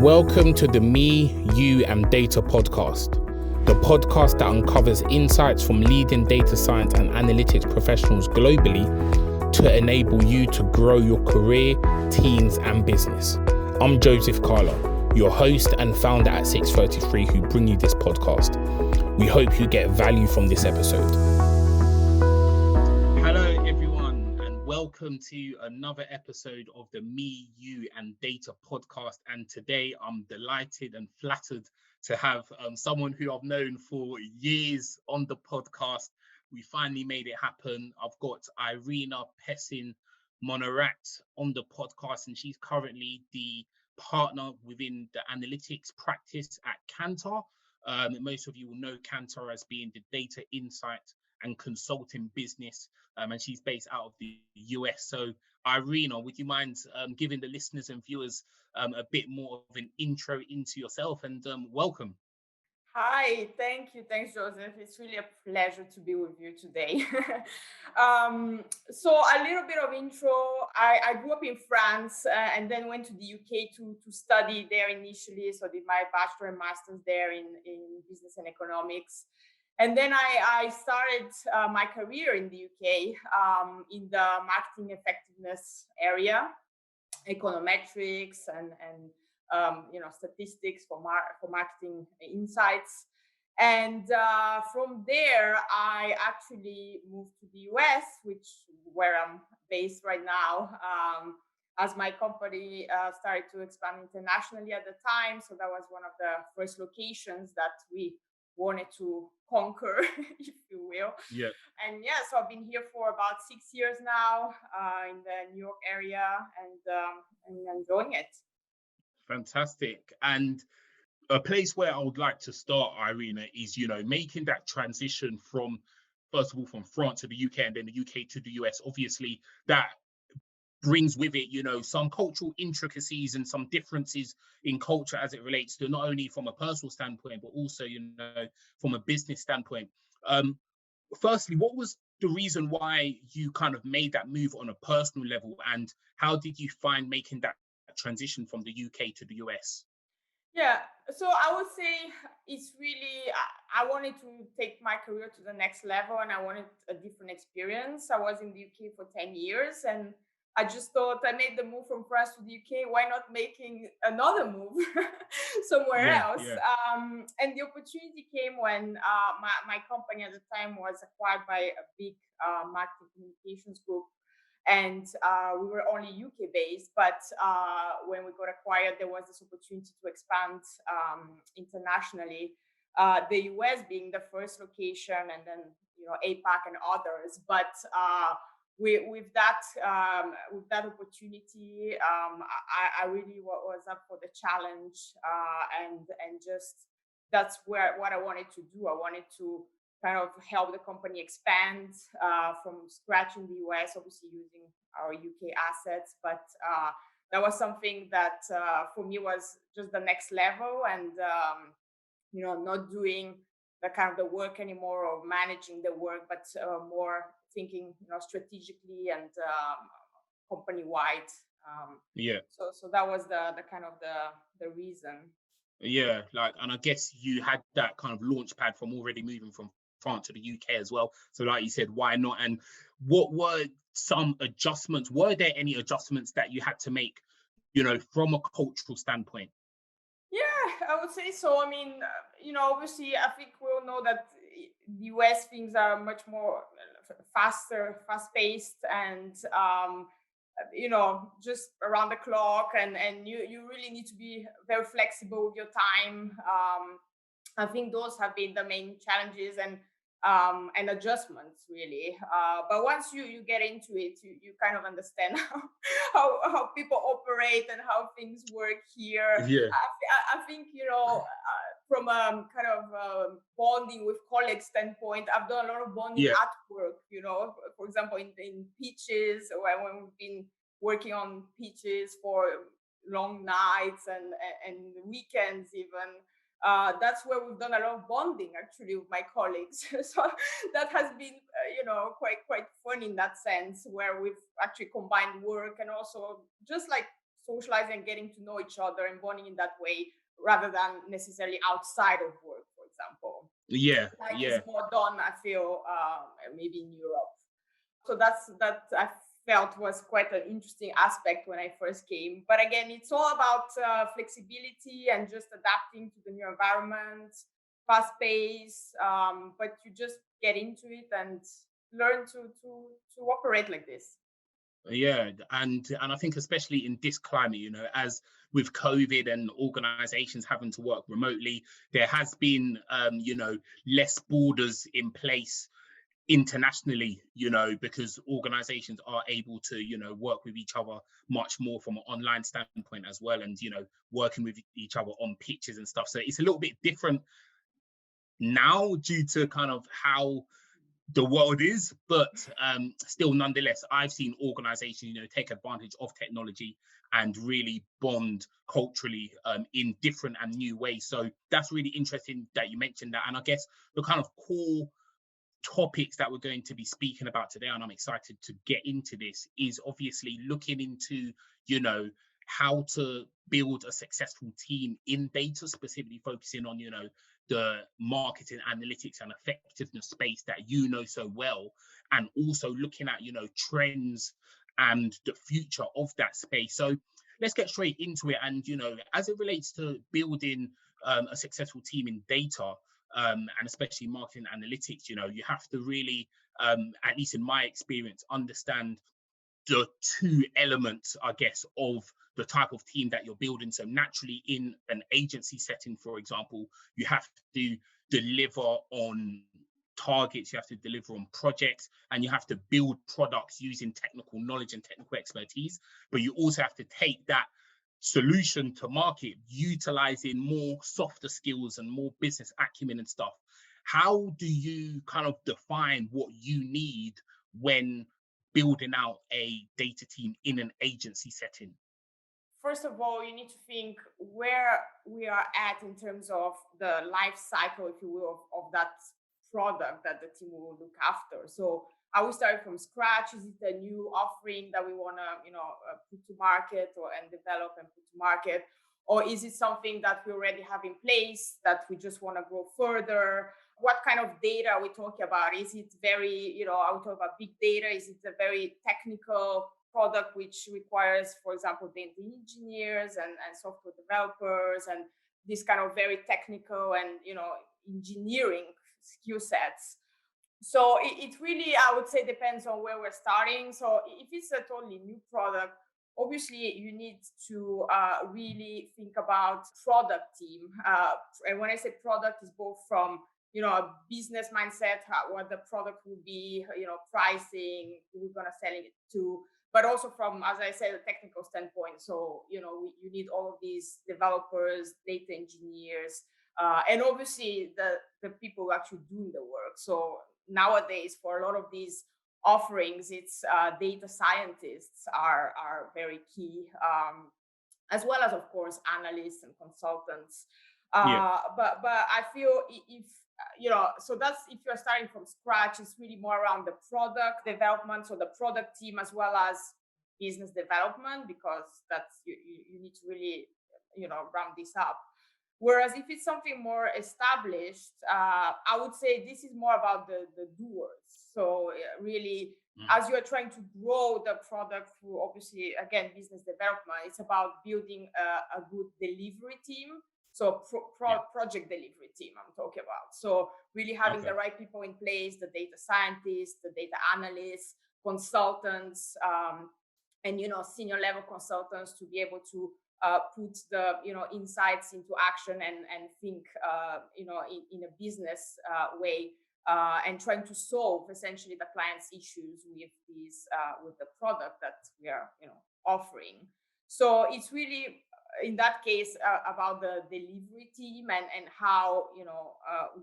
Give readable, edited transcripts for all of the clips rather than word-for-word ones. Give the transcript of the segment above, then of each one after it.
Welcome to the Me, You and Data podcast, the podcast that uncovers insights from leading data science and analytics professionals globally to enable you to grow your career, teams and business. I'm Joseph Carla, your host and founder at 633 who bring you this podcast. We hope you get value from this episode. Hello everyone and welcome to another episode of the Me, You and Data podcast. And today I'm delighted and flattered to have someone who I've known for years on the podcast. We finally made it happen. I've got Irina Pessin-Monnerat on the podcast, and she's currently the partner within the analytics practice at Kantar. Most of you will know Kantar as being the data insight and consulting business, and she's based out of the US. So Irina, would you mind giving the listeners and viewers a bit more of an intro into yourself, and welcome. Hi, thank you. Thanks, Joseph. It's really a pleasure to be with you today. So a little bit of intro. I grew up in France and then went to the UK to study there initially. So I did my bachelor and master's there in business and economics. And then I started my career in the UK in the marketing effectiveness area, econometrics and statistics for marketing insights. And from there, I actually moved to the US, where I'm based right now, as my company started to expand internationally at the time. So that was one of the first locations that we wanted to conquer, if you will. Yeah. And so I've been here for about 6 years now in the New York area and enjoying it. Fantastic. And a place where I would like to start, Irina, is, making that transition from, first of all, from France to the UK and then the UK to the US. Obviously, that brings with it, some cultural intricacies and some differences in culture as it relates to not only from a personal standpoint, but also, from a business standpoint. Firstly, what was the reason why you kind of made that move on a personal level, and how did you find making that transition from the UK to the US? Yeah, so I would say it's really, I wanted to take my career to the next level and I wanted a different experience. I was in the UK for 10 years and I just thought I made the move from France to the UK. Why not making another move somewhere else? Yeah. And the opportunity came when my company at the time was acquired by a big marketing communications group. And we were only UK based, but when we got acquired, there was this opportunity to expand internationally. The US being the first location, and then APAC and others. But with that opportunity, I really was up for the challenge, and just that's what I wanted to do. I wanted to kind of help the company expand from scratch in the US, obviously using our UK assets. But that was something that for me was just the next level, and not doing the kind of the work anymore or managing the work, but more thinking strategically and company wide. So that was the kind of the reason. Yeah, and I guess you had that kind of launch pad from already moving from France to the UK as well. So like you said, why not? And what were some adjustments? Were there any adjustments that you had to make, from a cultural standpoint? Yeah, I would say so. I mean, obviously, I think we all know that the US things are much more fast-paced, and just around the clock, and you really need to be very flexible with your time. I think those have been the main challenges and adjustments, really. But once you get into it, you kind of understand how people operate and how things work here. Yeah. I think, from a kind of bonding with colleagues standpoint, I've done a lot of bonding at work, for example, in pitches, when we've been working on pitches for long nights and weekends even. That's where we've done a lot of bonding actually with my colleagues. So that has been, quite fun in that sense, where we've actually combined work and also just like socializing and getting to know each other and bonding in that way rather than necessarily outside of work, for example. Yeah, Like yeah. it's more done, I feel, maybe in Europe. So that I felt was quite an interesting aspect when I first came. But again, it's all about flexibility and just adapting to the new environment, fast pace. But you just get into it and learn to operate like this. Yeah, and I think especially in this climate, as with COVID and organizations having to work remotely, there has been less borders in place internationally, because organizations are able to, work with each other much more from an online standpoint as well, and working with each other on pitches and stuff. So it's a little bit different now due to kind of how the world is, but still nonetheless I've seen organizations take advantage of technology and really bond culturally in different and new ways. So that's really interesting that you mentioned that, and I guess the kind of core topics that we're going to be speaking about today, and I'm excited to get into this, is obviously looking into how to build a successful team in data, specifically focusing on the marketing, analytics and effectiveness space that so well, and also looking at trends and the future of that space. So let's get straight into it. And as it relates to building a successful team in data, and especially marketing analytics, you have to really, at least in my experience, understand the two elements, I guess, of the type of team that you're building. So naturally, in an agency setting, for example, you have to deliver on targets, you have to deliver on projects, and you have to build products using technical knowledge and technical expertise. But you also have to take that solution to market utilizing more softer skills and more business acumen and stuff. How do you kind of define what you need when building out a data team in an agency setting? First of all, you need to think where we are at in terms of the life cycle, if you will, of that product that the team will look after. So are we starting from scratch? Is it a new offering that we want to, put to market and develop and put to market? Or is it something that we already have in place that we just want to grow further? What kind of data are we talking about? Is it very, are we talking about big data? Is it a very technical product which requires, for example, data engineers and software developers and this kind of very technical and engineering skill sets? So it really, I would say, depends on where we're starting. So if it's a totally new product, obviously you need to really think about product team. And when I say product, is both from a business mindset, what the product will be, pricing, who we're gonna sell it to, but also from, as I said, a technical standpoint. So you need all of these developers, data engineers, and obviously the people who are actually doing the work. So nowadays, for a lot of these offerings, it's data scientists are very key, as well as, of course, analysts and consultants. Yeah, But I feel if so that's if you're starting from scratch, it's really more around the product development, so the product team as well as business development, because that's you need to really round this up. Whereas if it's something more established, I would say this is more about the doers. So really, as you're trying to grow the product through, obviously, again, business development, it's about building a good delivery team. So project delivery team I'm talking about. So really having okay. the right people in place, the data scientists, the data analysts, consultants, and senior level consultants to be able to put the insights into action and think in a business way, and trying to solve essentially the client's issues with these with the product that we are offering. So it's really in that case about the delivery team and how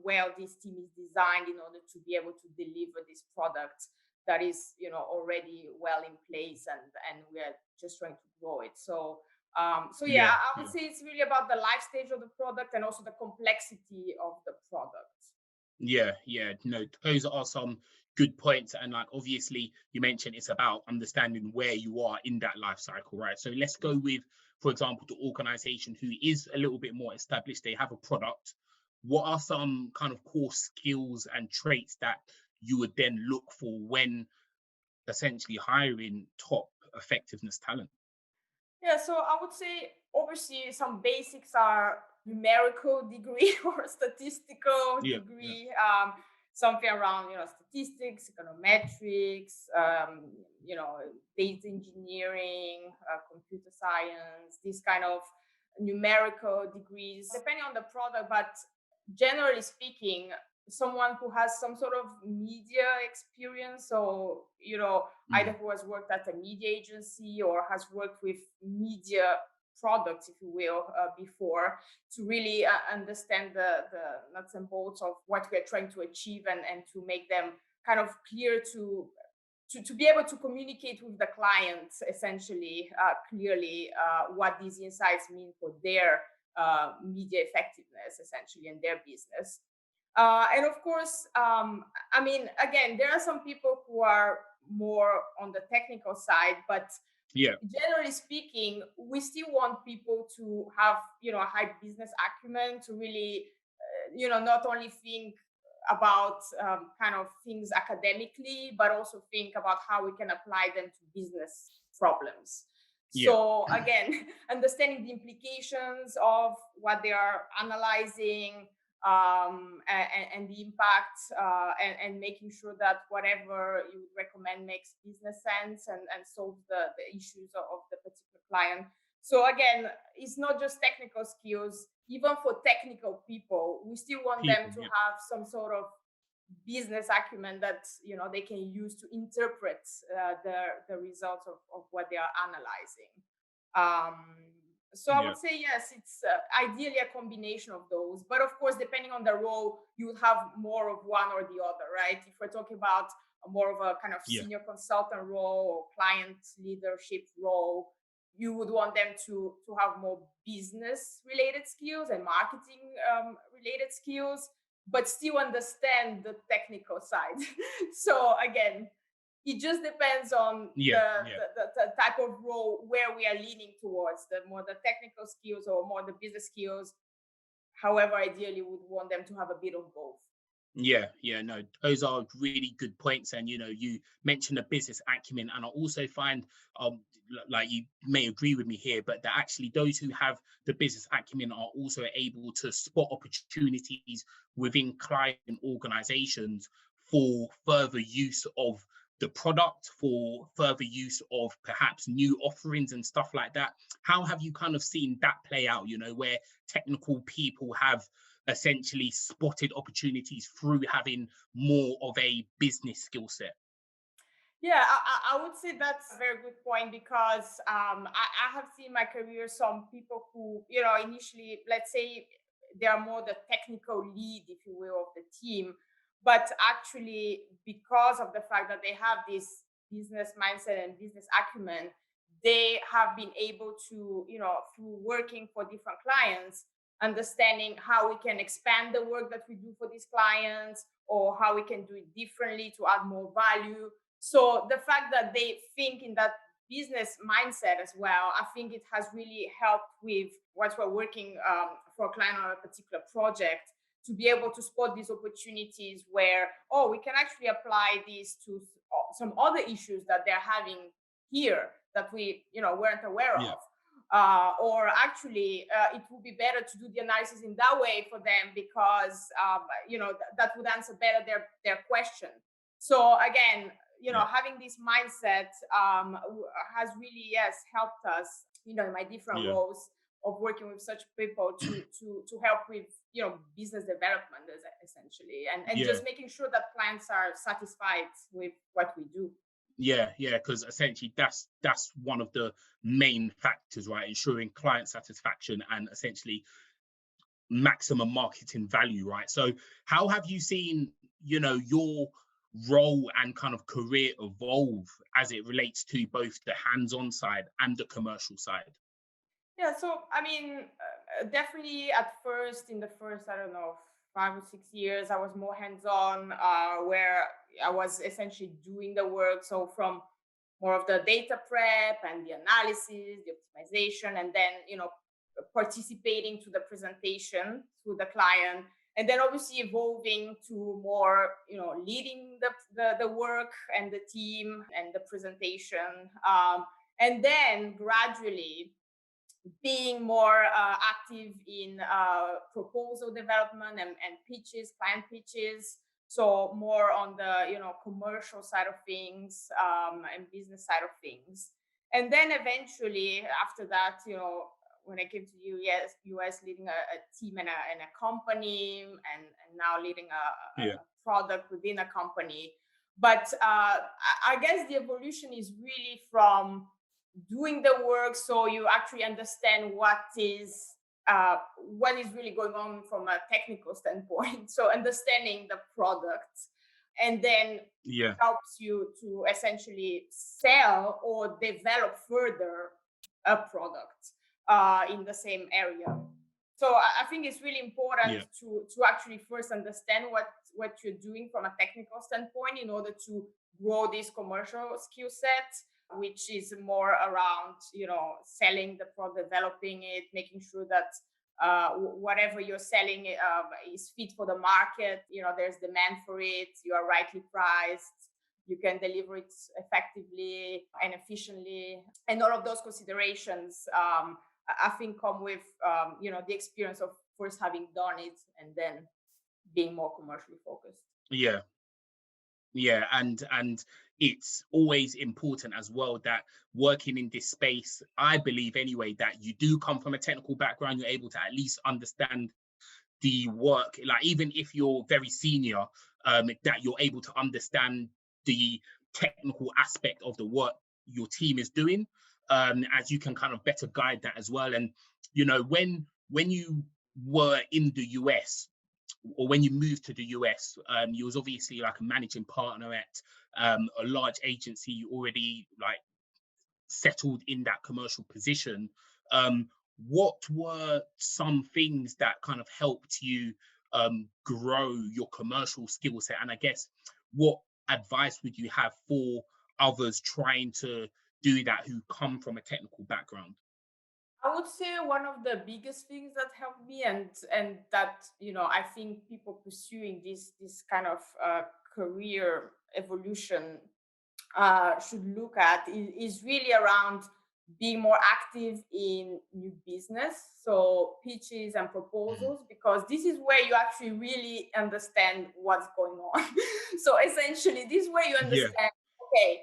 well this team is designed in order to be able to deliver this product that is already well in place, and we are just trying to grow it. So yeah, Yeah, I would yeah. say it's really about the life stage of the product and also the complexity of the product. Yeah, yeah. Those are some good points. And like obviously you mentioned it's about understanding where you are in that life cycle, right? So let's go with, for example, the organization who is a little bit more established, they have a product. What are some kind of core skills and traits that you would then look for when essentially hiring top effectiveness talent? Yeah, so I would say obviously some basics are numerical degree or statistical Yeah, yeah. degree, something around statistics, econometrics, data engineering, computer science, these kind of numerical degrees, depending on the product. But generally speaking, someone who has some sort of media experience, so either Mm, who has worked at a media agency or has worked with media products, if you will, before, to really understand the nuts and bolts of what we're trying to achieve, and to make them kind of clear to be able to communicate with the clients essentially clearly what these insights mean for their media effectiveness essentially and their business. And of course, I mean, again, there are some people who are more on the technical side, but yeah, generally speaking, we still want people to have, a high business acumen to really, not only think about kind of things academically, but also think about how we can apply them to business problems. yeah, So again, understanding the implications of what they are analyzing, and the impact, and making sure that whatever you would recommend makes business sense, and solves the issues of the particular client. So again, it's not just technical skills. Even for technical people, we still want them people, to yeah, have some sort of business acumen that they can use to interpret the results of what they are analyzing. So I yeah, would say yes, it's ideally a combination of those. But of course, depending on the role, you would have more of one or the other, right? If we're talking about more of a kind of yeah, senior consultant role or client leadership role, you would want them to have more business related skills and marketing related skills, but still understand the technical side. So again, it just depends on yeah, yeah. the type of role where we are leaning towards, the more the technical skills or more the business skills. However, ideally we would want them to have a bit of both. Yeah, yeah, no, those are really good points. And you mentioned the business acumen, and I also find, like you may agree with me here, but that actually those who have the business acumen are also able to spot opportunities within client organizations for further use of the product, for further use of perhaps new offerings and stuff like that. How have you kind of seen that play out, where technical people have essentially spotted opportunities through having more of a business skill set? Yeah, I would say that's a very good point, because I have seen in my career some people who, initially, let's say they are more the technical lead, if you will, of the team, but actually, because of the fact that they have this business mindset and business acumen, they have been able to, through working for different clients, understanding how we can expand the work that we do for these clients, or how we can do it differently to add more value. So the fact that they think in that business mindset as well, I think it has really helped with what we're working for a client on a particular project, to be able to spot these opportunities where, oh, we can actually apply these to some other issues that they're having here that we, weren't aware Yeah, of. Or actually, it would be better to do the analysis in that way for them, because that would answer better their question. So again, yeah, having this mindset has really, yes, helped us, in my different yeah, roles of working with such people to help with business development, essentially, and yeah, just making sure that clients are satisfied with what we do. yeah, yeah. Because essentially, that's one of the main factors, right? Ensuring client satisfaction and essentially maximum marketing value, right? So, how have you seen, your role and kind of career evolve as it relates to both the hands-on side and the commercial side? Yeah, so I mean, definitely at first, in the first, I don't know, 5 or 6 years, I was more hands-on, where I was essentially doing the work. So from more of the data prep and the analysis, the optimization, and then, participating to the presentation to the client, and then obviously evolving to more, leading the work and the team and the presentation. And then gradually being more active in proposal development and pitches, client pitches. So more on the commercial side of things, and business side of things. And then eventually after that, when I came to US leading a team and a company, and now leading a product within a company. But I guess the evolution is really from doing the work, so you actually understand what is really going on from a technical standpoint. So understanding the product, and then helps you to essentially sell or develop further a product in the same area. So I think it's really important to actually first understand what you're doing from a technical standpoint in order to grow this commercial skill set, which is more around, selling the product, developing it, making sure that whatever you're selling is fit for the market. There's demand for it. You are rightly priced. You can deliver it effectively and efficiently. And all of those considerations, I think, come with, the experience of first having done it and then being more commercially focused. Yeah, and it's always important as well that working in this space, I believe anyway, that you do come from a technical background, you're able to at least understand the work, like even if you're very senior, that you're able to understand the technical aspect of the work your team is doing, as you can kind of better guide that as well. And when you were in the US, or when you moved to the US, you was obviously like a managing partner at a large agency. You already like settled in that commercial position. What were some things that kind of helped you grow your commercial skill set? And I guess, what advice would you have for others trying to do that who come from a technical background? I would say one of the biggest things that helped me, and that I think people pursuing this kind of career evolution should look at is really around being more active in new business, so pitches and proposals, because this is where you actually really understand what's going on. So essentially, this is where you understand, okay,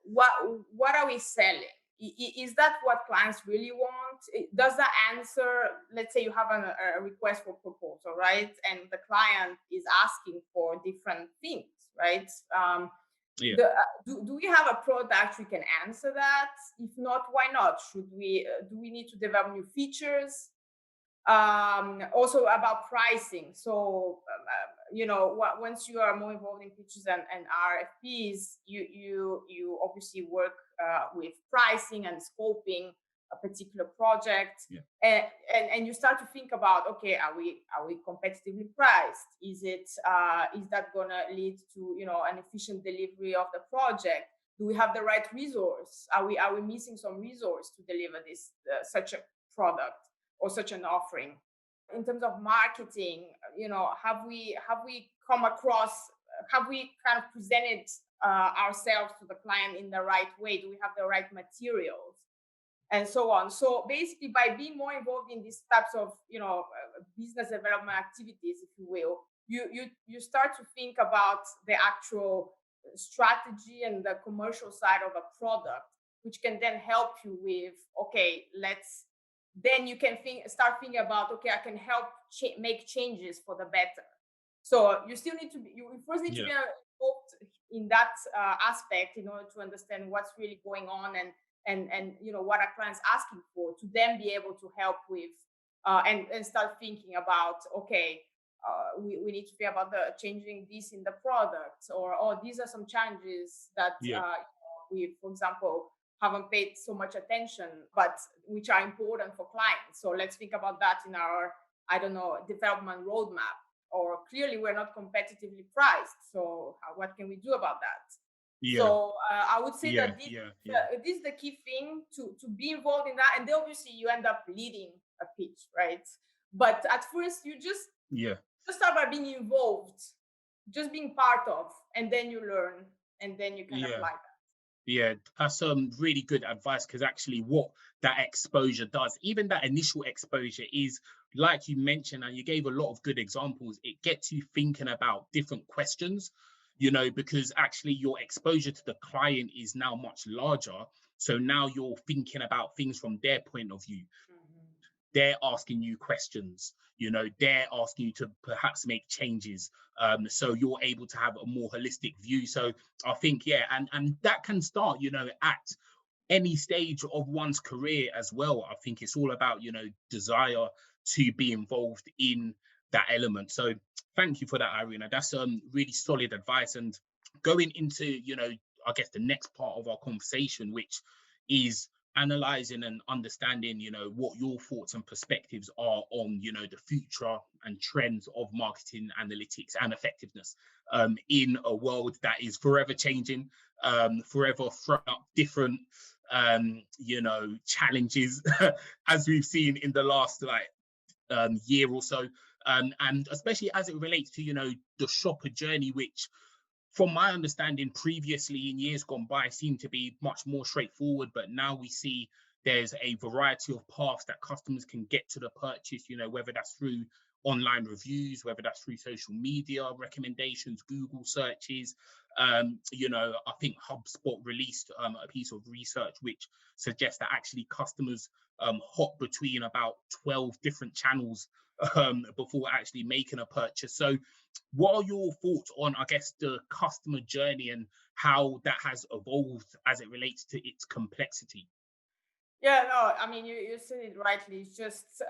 what are we selling? Is that what clients really want? Does that answer, let's say you have a request for proposal, right? And the client is asking for different things, right? Do we have a product we can answer that? If not, why not? Do we need to develop new features? Also about pricing. So, once you are more involved in pitches and RFPs, you obviously work with pricing and scoping a particular project, and you start to think about, okay, are we competitively priced? Is that gonna lead to an efficient delivery of the project? Do we have the right resource? Are we missing some resource to deliver this such a product or such an offering? In terms of marketing, have we come across, have we kind of presented ourselves to the client in the right way? Do we have the right materials? And so on. So basically, by being more involved in these types of, business development activities, if you will, you start to think about the actual strategy and the commercial side of a product, which can then help you with, okay, then you can start thinking about, okay, I can help make changes for the better. So you still need to be, you first need to be involved in that aspect in order to understand what's really going on and what our clients asking for, to then be able to help with and start thinking about, okay, we need to think about the changing this in the product, or these are some challenges that we, for example, haven't paid so much attention, but which are important for clients. So let's think about that in our, development roadmap. or clearly we're not competitively priced. So what can we do about that? Yeah. So I would say Yeah. that this, Yeah. Yeah. this is the key thing, to be involved in that. And then obviously you end up leading a pitch, right? But at first you just Yeah. start by being involved, just being part of, and then you learn, and then you can Yeah. apply that. Yeah, that's really good advice, because actually what that exposure does, even that initial exposure, is like you mentioned, and you gave a lot of good examples. It gets you thinking about different questions, because actually your exposure to the client is now much larger. So now you're thinking about things from their point of view. Mhm. They're asking you questions, they're asking you to perhaps make changes, so you're able to have a more holistic view. So I think, yeah, and that can start, at any stage of one's career as well. I think it's all about, desire to be involved in that element. So thank you for that, Irina. That's really solid advice. And going into, I guess the next part of our conversation, which is analyzing and understanding, what your thoughts and perspectives are on, the future and trends of marketing analytics and effectiveness, in a world that is forever changing, forever throwing up different, challenges, as we've seen in the last year or so, and especially as it relates to, the shopper journey, which, from my understanding, previously in years gone by, seemed to be much more straightforward, but now we see there's a variety of paths that customers can get to the purchase, whether that's through online reviews, whether that's through social media recommendations, Google searches. I think HubSpot released a piece of research which suggests that actually customers hop between about 12 different channels before actually making a purchase. So what are your thoughts on, I guess, the customer journey and how that has evolved as it relates to its complexity? Yeah, no, I mean, you said it rightly. It's just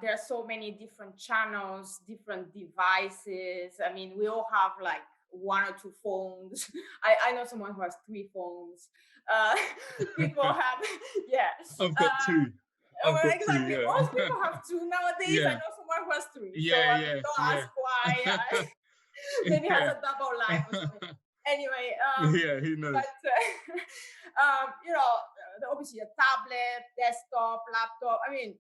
there are so many different channels, different devices. I mean, we all have like one or two phones. I know someone who has three phones. Uh, people have, yeah. I've got Uh, two. I've got two, exactly. Most yeah. people have two nowadays. I Yeah, know someone who has three. So yeah, I mean, yeah, don't yeah. ask why. Maybe has Yeah. a double life or something. Anyway, Yeah, who knows? but obviously a tablet, desktop, laptop. I mean,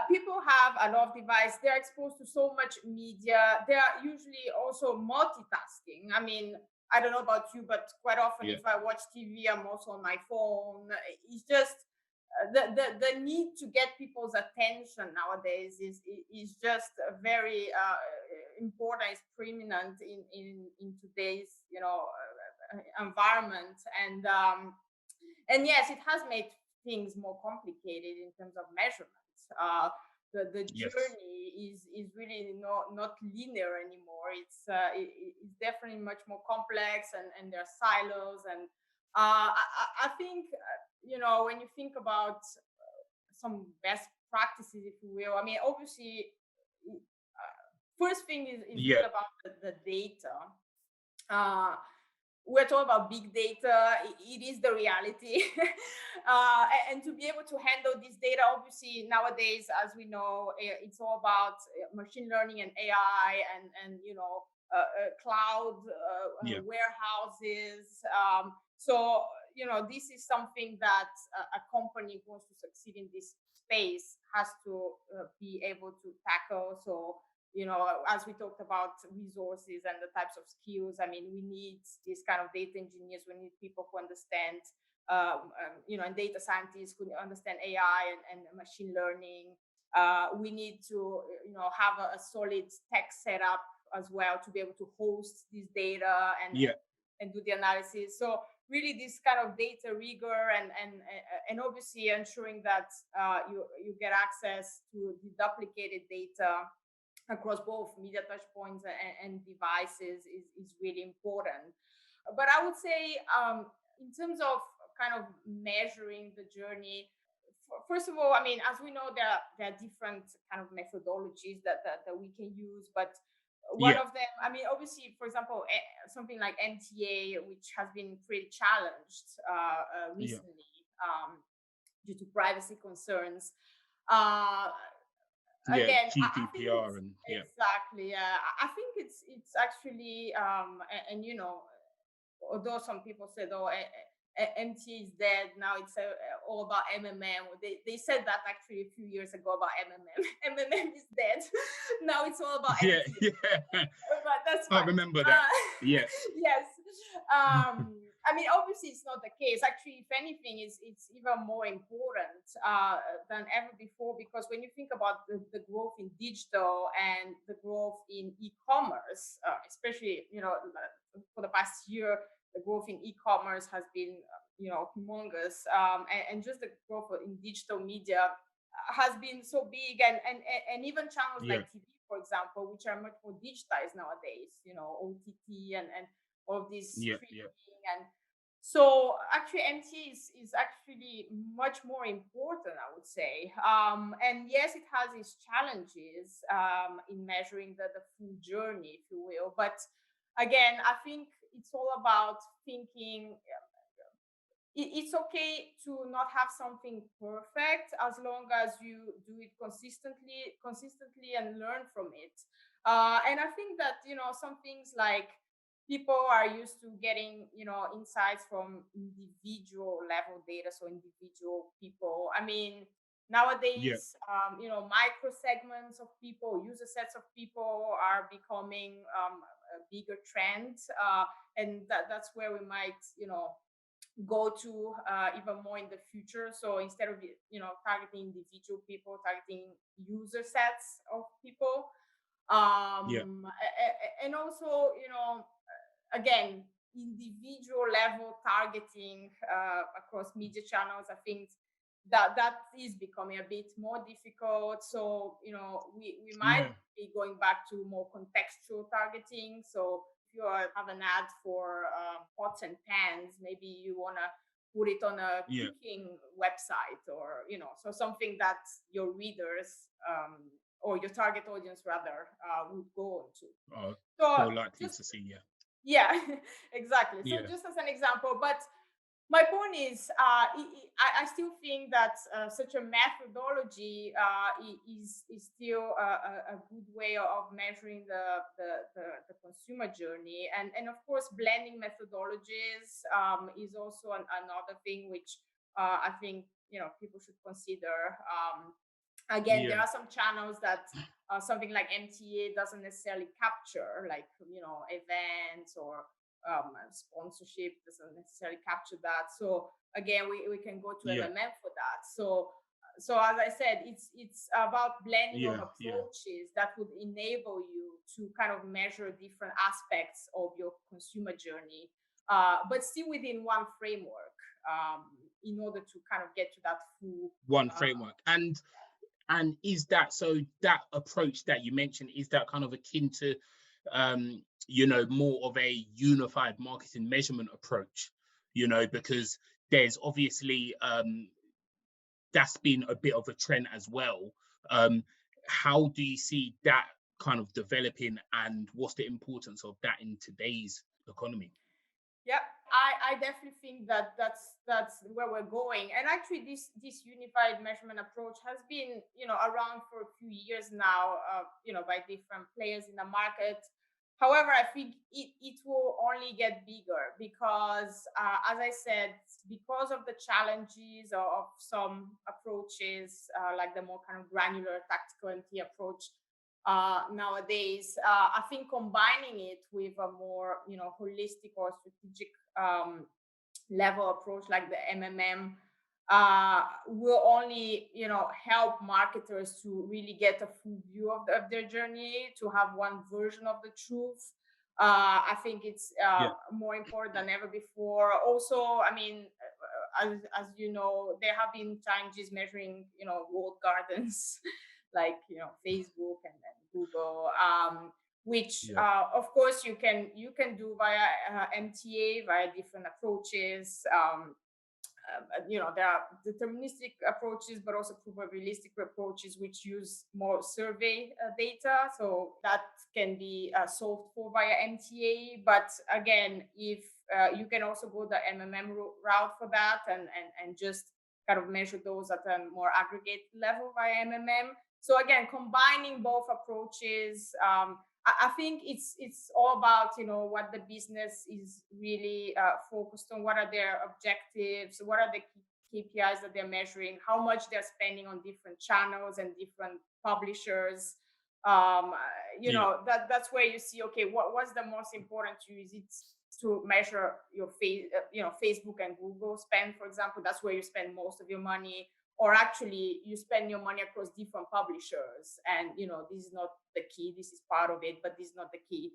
people have a lot of devices. They're exposed to so much media. They are usually also multitasking. I mean, I don't know about you, but quite often Yeah. if I watch TV, I'm also on my phone. It's just the need to get people's attention nowadays is just very important. It's preeminent in today's environment, and yes, it has made things more complicated in terms of measurements. The Yes. journey is really not linear anymore. It's definitely much more complex, and there are silos. And I think when you think about some best practices, if you will. I mean, obviously, first thing is Yeah. really about the data. Uh, we're talking about big data. It is the reality. And to be able to handle this data, obviously nowadays, as we know, it's all about machine learning and AI, and cloud Yeah. warehouses. So this is something that a company who wants to succeed in this space has to be able to tackle. So as we talked about resources and the types of skills, I mean, we need these kind of data engineers. We need people who understand, and data scientists who understand AI and machine learning. We need to, have a solid tech setup as well to be able to host this data Yeah. and do the analysis. So really, this kind of data rigor and obviously ensuring that you get access to the duplicated data across both media touchpoints and devices is really important. But I would say, in terms of kind of measuring the journey, first of all, I mean, as we know, there are different kind of methodologies that we can use. But one Yeah. of them, I mean, obviously, for example, something like MTA, which has been pretty challenged Yeah. recently, due to privacy concerns. Uh, Yeah, again, I think GDPR it's and yeah. exactly. I think it's actually and you know, although some people said, "Oh, MT is dead now," it's all about MMM. They said that actually a few years ago about MMM. MMM is dead. Now it's all about Yeah, MT. yeah. But that's I fine. remember that. Yeah. Yes. I mean, obviously, it's not the case. Actually, if anything, it's even more important than ever before, because when you think about the growth in digital and the growth in e-commerce, especially for the past year, the growth in e-commerce has been humongous, and just the growth in digital media has been so big, and even channels Yeah. like TV, for example, which are much more digitized nowadays, OTT and all of this Yeah. Yeah. streaming. And so actually MT is actually much more important, I would say. And yes, it has its challenges in measuring the full journey, if you will. But again, I think it's all about thinking it's okay to not have something perfect as long as you do it consistently and learn from it. And I think that some things like people are used to getting insights from individual level data, so individual people. I mean, Yeah. nowadays micro segments of people, user sets of people are becoming a bigger trend, and that's where we might go to even more in the future. So instead of targeting individual people, targeting user sets of people, Yeah. and also again, individual level targeting across media channels. I think that is becoming a bit more difficult. So we might Yeah. be going back to more contextual targeting. So if you have an ad for pots and pans, maybe you want to put it on a Yeah. cooking website, or so something that your readers or your target audience rather would go on to. Oh, So more likely just to see. Yeah. yeah, exactly. So Yeah. just as an example, but my point is, I still think that such a methodology is still a good way of measuring the consumer journey, and of course, blending methodologies is also another thing which I think people should consider. Again, there Yeah. are some channels that something like MTA doesn't necessarily capture, like events or sponsorship doesn't necessarily capture that. So again, we can go to Yeah. MMM for that. So as I said, it's about blending of Yeah. Yeah. approaches that would enable you to kind of measure different aspects of your consumer journey, but still within one framework, in order to kind of get to that full. One Uh, framework. And is that so that approach that you mentioned, is that kind of akin to more of a unified marketing measurement approach, because there's obviously that's been a bit of a trend as well. Um, how do you see that kind of developing, and what's the importance of that in today's economy? Yeah, I definitely think that that's where we're going. And actually, this unified measurement approach has been around for a few years now, by different players in the market. However, I think it will only get bigger because, as I said, because of the challenges of some approaches, like the more kind of granular tactical MT approach, nowadays, I think combining it with a more holistic or strategic level approach like the MMM will only help marketers to really get a full view of their journey, to have one version of the truth. I think it's Yeah. more important than ever before. Also, I mean, as you know, there have been challenges measuring walled gardens like Facebook and Google, which Yeah. of course you can do via MTA, via different approaches. There are deterministic approaches, but also probabilistic approaches, which use more survey data. So that can be solved for via MTA. But again, if you can also go the MMM route for that, and just kind of measure those at a more aggregate level via MMM. So again, combining both approaches, I think it's all about, you know, what the business is really focused on, what are their objectives, what are the KPIs that they're measuring, how much they're spending on different channels and different publishers. You know, that's where you see, okay, what's the most important to you? Is it to measure your Facebook and Google spend, for example? That's where you spend most of your money. Or actually you spend your money across different publishers, and you know, this is not the key, this is part of it, but this is not the key.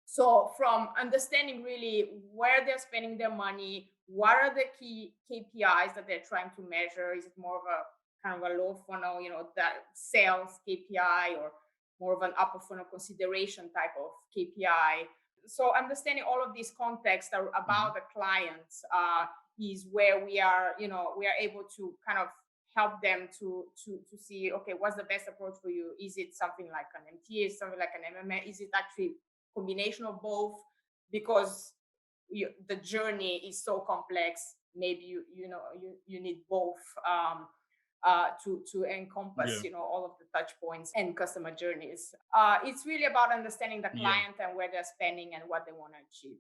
So from understanding really where they're spending their money, what are the key KPIs that they're trying to measure? Is it more of a kind of a low funnel, you know, that sales KPI, or more of an upper funnel consideration type of KPI? So understanding all of these contexts about the clients is where we are, you know, we are able to kind of help them to see, okay, what's the best approach for you? Is it something like an MTA, something like an MMA? Is it actually combination of both? Because the journey is so complex. Maybe you need both to encompass, you know, all of the touch points and customer journeys. It's really about understanding the client and where they're spending and what they want to achieve.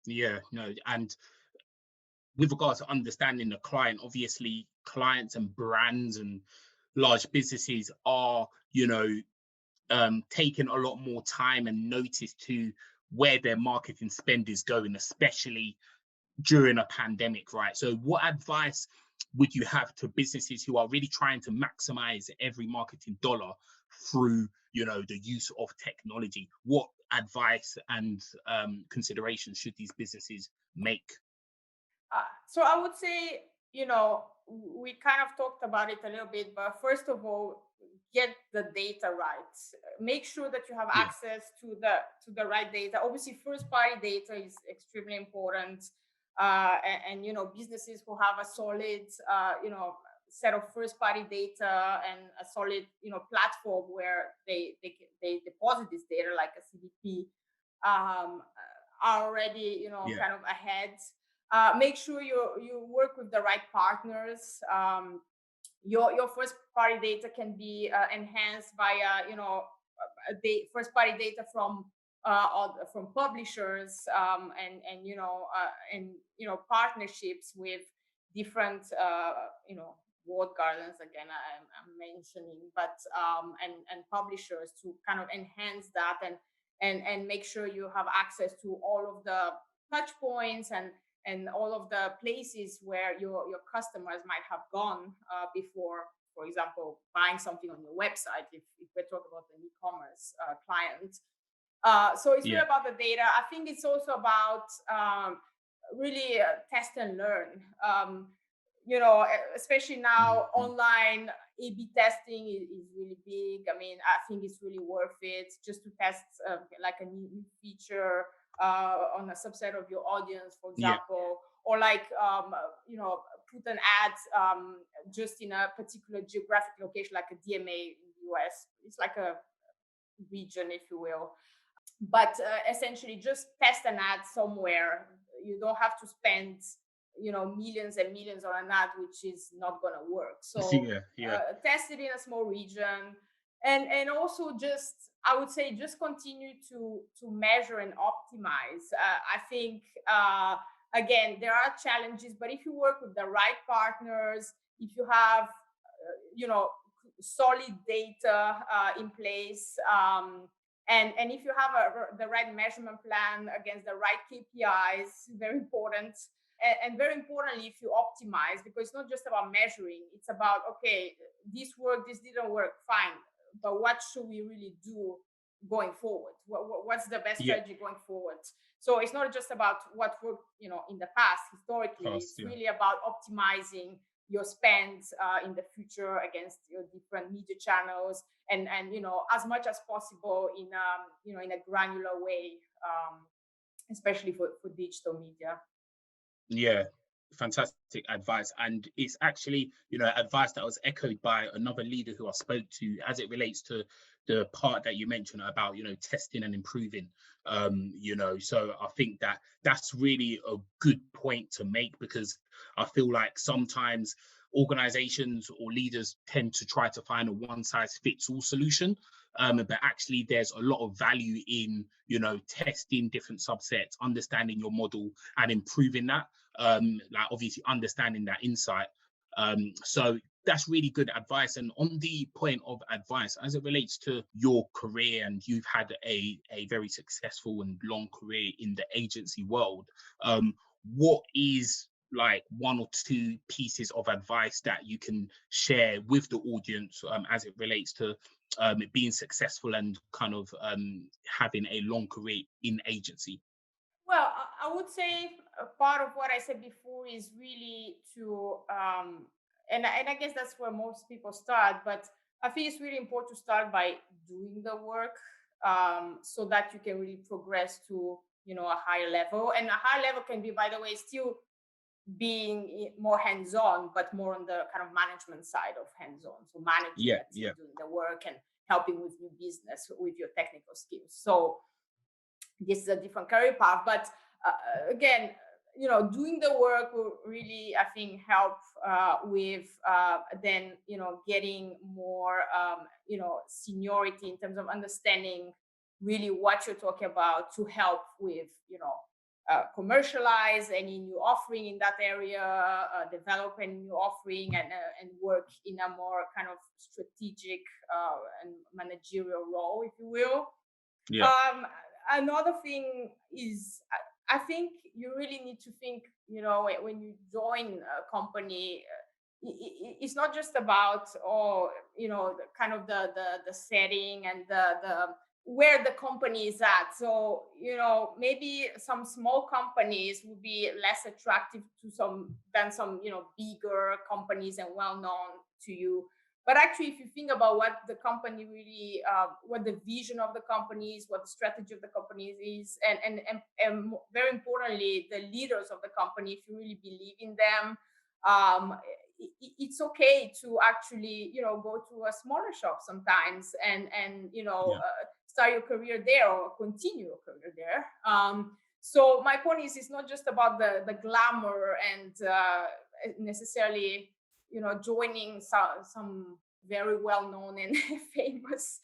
Yeah, no, and with regards to understanding the client, obviously clients and brands and large businesses are, you know, taking a lot more time and notice to where their marketing spend is going, especially during a pandemic, right? So what advice would you have to businesses who are really trying to maximize every marketing dollar through, you know, the use of technology? What advice and considerations should these businesses make? So I would say, you know, we kind of talked about it a little bit, but first of all, get the data right. Make sure that you have access to the right data. Obviously, first party data is extremely important. And you know, businesses who have a solid you know, set of first party data and a solid, you know, platform where they deposit this data like a CDP, are already, you know, kind of ahead. Make sure you work with the right partners. Your first party data can be enhanced via, you know, first party data from publishers, and you know, partnerships with different you know, walled gardens, again I'm mentioning, but and publishers, to kind of enhance that and make sure you have access to all of the touch points and all of the places where your customers might have gone before, for example, buying something on your website, if we're talking about an e-commerce client. So it's really about the data. I think it's also about really test and learn. You know, especially now, online A/B testing is really big. I mean, I think it's really worth it just to test like a new feature on a subset of your audience, for example, or like you know, put an ad just in a particular geographic location, like a DMA in the US. It's like a region, if you will. But essentially, just test an ad somewhere. You don't have to spend, you know, millions and millions on an ad, which is not going to work. So test it in a small region, and also just, I would say, just continue to measure and optimize. I think again, there are challenges, but if you work with the right partners, if you have you know, solid data in place, and if you have the right measurement plan against the right KPIs, very important. And very importantly, if you optimize, because it's not just about measuring, it's about, okay, this worked, this didn't work, fine, but what should we really do going forward? What's the best strategy going forward? So it's not just about what worked, you know, in the past, historically. It's really about optimizing your spend in the future against your different media channels, and you know, as much as possible in you know, in a granular way, especially for digital media. Yeah, fantastic advice. And it's actually, you know, advice that was echoed by another leader who I spoke to, as it relates to the part that you mentioned about, you know, testing and improving. You know, so I think that that's really a good point to make, because I feel like sometimes organizations or leaders tend to try to find a one size fits all solution. But actually there's a lot of value in, testing different subsets, understanding your model and improving that, like obviously understanding that insight. So that's really good advice. And on the point of advice, as it relates to your career, and you've had a very successful and long career in the agency world, what is like one or two pieces of advice that you can share with the audience, as it relates to being successful and kind of having a long career in agency? Well, I would say a part of what I said before is really to, and I guess that's where most people start, but I think it's really important to start by doing the work, so that you can really progress to, a higher level. And a higher level can be, by the way, still being more hands-on, but more on the kind of management side of hands-on. So managing Yeah, a team, yeah, doing the work and helping with new business with your technical skills. So this is a different career path, but again, doing the work will really, I think, help with then getting more seniority in terms of understanding really what you're talking about, to help with commercialize any new offering in that area, develop a new offering, and work in a more kind of strategic and managerial role, if you will. yeah, Another thing is, I think you really need to think, when you join a company, it's not just about, the kind of the setting and the where the company is at. So, maybe some small companies would be less attractive to some than some, bigger companies and well known to you. But actually, if you think about what the company really, what the vision of the company is, what the strategy of the company is, and very importantly, the leaders of the company, if you really believe in them, it's okay to actually, go to a smaller shop sometimes and yeah, start your career there or continue your career there. So my point is, it's not just about the glamour and necessarily joining some very well known and famous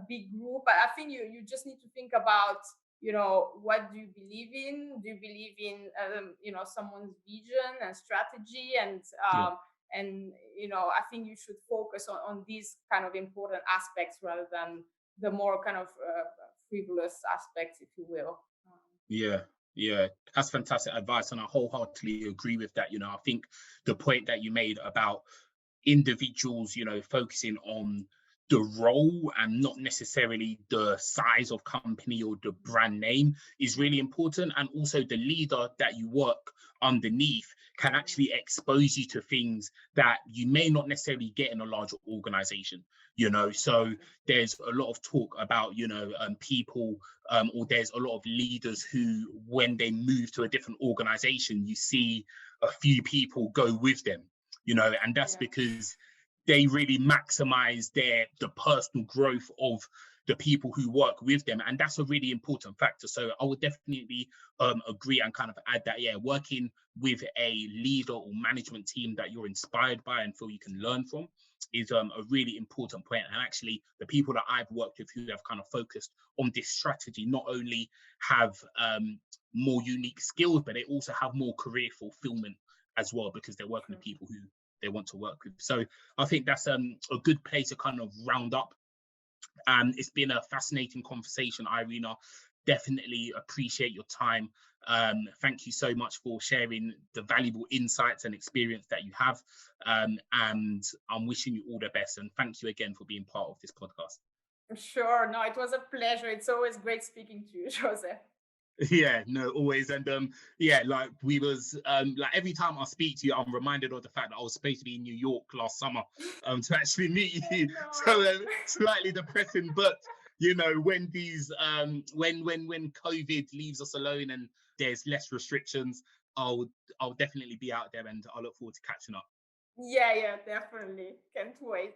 big group. I think you just need to think about, what do you believe in? Do you believe in someone's vision and strategy? yeah. I think you should focus on these kind of important aspects rather than the more kind of frivolous aspects, if you will. Yeah, yeah, that's fantastic advice, and I wholeheartedly agree with that. I think the point that you made about individuals, focusing on the role and not necessarily the size of company or the brand name is really important. And also the leader that you work underneath can actually expose you to things that you may not necessarily get in a larger organization. So there's a lot of talk about, people, or there's a lot of leaders who, when they move to a different organization, you see a few people go with them, and that's Yeah. because they really maximize the personal growth of the people who work with them, and that's a really important factor. So I would definitely agree and kind of add that, yeah, working with a leader or management team that you're inspired by and feel you can learn from is a really important point. And actually the people that I've worked with who have kind of focused on this strategy not only have more unique skills, but they also have more career fulfillment as well, because they're working with people who they want to work with. So I think that's a good place to kind of round up. It's been a fascinating conversation, Irina. Definitely appreciate your time. Thank you so much for sharing the valuable insights and experience that you have. And I'm wishing you all the best. And thank you again for being part of this podcast. Sure. No, it was a pleasure. It's always great speaking to you, Joseph. Yeah, no, always. And yeah, like we was like every time I speak to you, I'm reminded of the fact that I was supposed to be in New York last summer to actually meet you. So slightly depressing, but when these when COVID leaves us alone and there's less restrictions, I'll definitely be out there, and I look forward to catching up. Yeah, definitely. Can't wait.